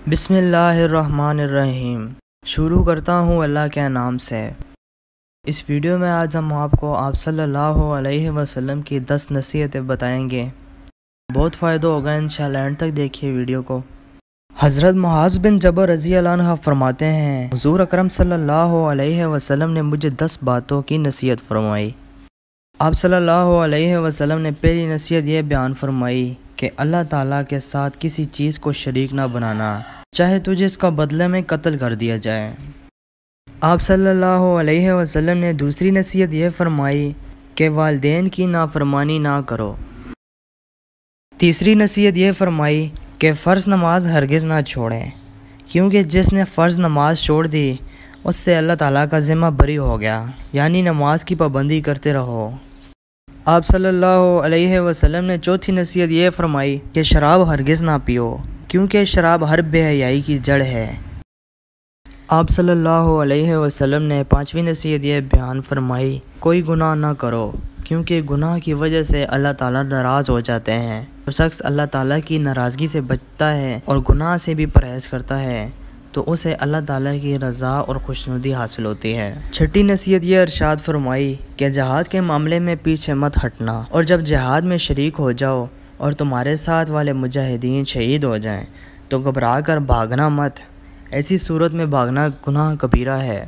بسم اللہ الرحمن الرحیم۔ شروع کرتا ہوں اللہ کے نام سے۔ اس ویڈیو میں آج ہم آپ کو آپ صلی اللہ علیہ وسلم کی 10 نصیحتیں بتائیں گے۔ بہت فائدہ ہوگا انشاءاللہ، اینڈ تک دیکھیے ویڈیو کو۔ حضرت معاذ بن جبل رضی اللہ عنہ فرماتے ہیں، حضور اکرم صلی اللہ علیہ وسلم نے مجھے 10 باتوں کی نصیحت فرمائی۔ آپ صلی اللہ علیہ وسلم نے پہلی نصیحت یہ بیان فرمائی کہ اللہ تعالیٰ کے ساتھ کسی چیز کو شریک نہ بنانا، چاہے تجھے اس کا بدلے میں قتل کر دیا جائے۔ آپ صلی اللہ علیہ وسلم نے دوسری نصیحت یہ فرمائی کہ والدین کی نافرمانی نہ کرو۔ تیسری نصیحت یہ فرمائی کہ فرض نماز ہرگز نہ چھوڑیں، کیونکہ جس نے فرض نماز چھوڑ دی اس سے اللہ تعالیٰ کا ذمہ بری ہو گیا، یعنی نماز کی پابندی کرتے رہو۔ آپ صلی اللہ علیہ وسلم نے چوتھی نصیحت یہ فرمائی کہ شراب ہرگز نہ پیو، کیونکہ شراب ہر بے حیائی کی جڑ ہے۔ آپ صلی اللہ علیہ وسلم نے پانچویں نصیحت یہ بیان فرمائی، کوئی گناہ نہ کرو، کیونکہ گناہ کی وجہ سے اللہ تعالیٰ ناراض ہو جاتے ہیں۔ جو شخص اللہ تعالیٰ کی ناراضگی سے بچتا ہے اور گناہ سے بھی پرہیز کرتا ہے تو اسے اللہ تعالیٰ کی رضا اور خوشنودی حاصل ہوتی ہے۔ چھٹی نصیحت یہ ارشاد فرمائی کہ جہاد کے معاملے میں پیچھے مت ہٹنا، اور جب جہاد میں شریک ہو جاؤ اور تمہارے ساتھ والے مجاہدین شہید ہو جائیں تو گھبرا کر بھاگنا مت، ایسی صورت میں بھاگنا گناہ کبیرہ ہے۔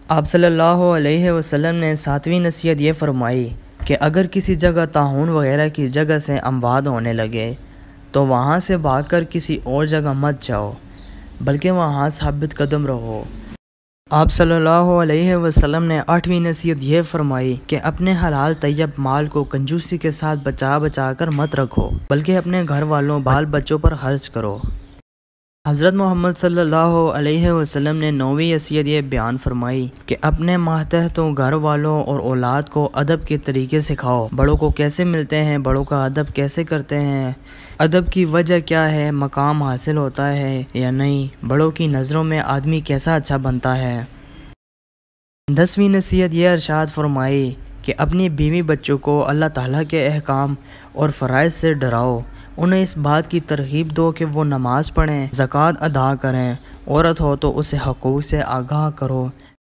آپ صلی اللہ علیہ وسلم نے ساتویں نصیحت یہ فرمائی کہ اگر کسی جگہ طاعون وغیرہ کی جگہ سے اموات ہونے لگے تو وہاں سے بھاگ کر کسی اور جگہ مت جاؤ، بلکہ وہاں ثابت قدم رہو۔ آپ صلی اللہ علیہ وسلم نے آٹھویں نصیحت یہ فرمائی کہ اپنے حلال طیب مال کو کنجوسی کے ساتھ بچا کر مت رکھو، بلکہ اپنے گھر والوں بال بچوں پر خرچ کرو۔ حضرت محمد صلی اللہ علیہ وسلم نے نویں نصیحت یہ بیان فرمائی کہ اپنے ماتحتوں گھر والوں اور اولاد کو ادب کے طریقے سکھاؤ، بڑوں کو کیسے ملتے ہیں، بڑوں کا ادب کیسے کرتے ہیں، ادب کی وجہ کیا ہے، مقام حاصل ہوتا ہے یا نہیں، بڑوں کی نظروں میں آدمی کیسا اچھا بنتا ہے۔ 10ویں نصیحت یہ ارشاد فرمائی کہ اپنی بیوی بچوں کو اللہ تعالیٰ کے احکام اور فرائض سے ڈراؤ، انہیں اس بات کی ترغیب دو کہ وہ نماز پڑھیں، زکوٰۃ ادا کریں، عورت ہو تو اسے حقوق سے آگاہ کرو،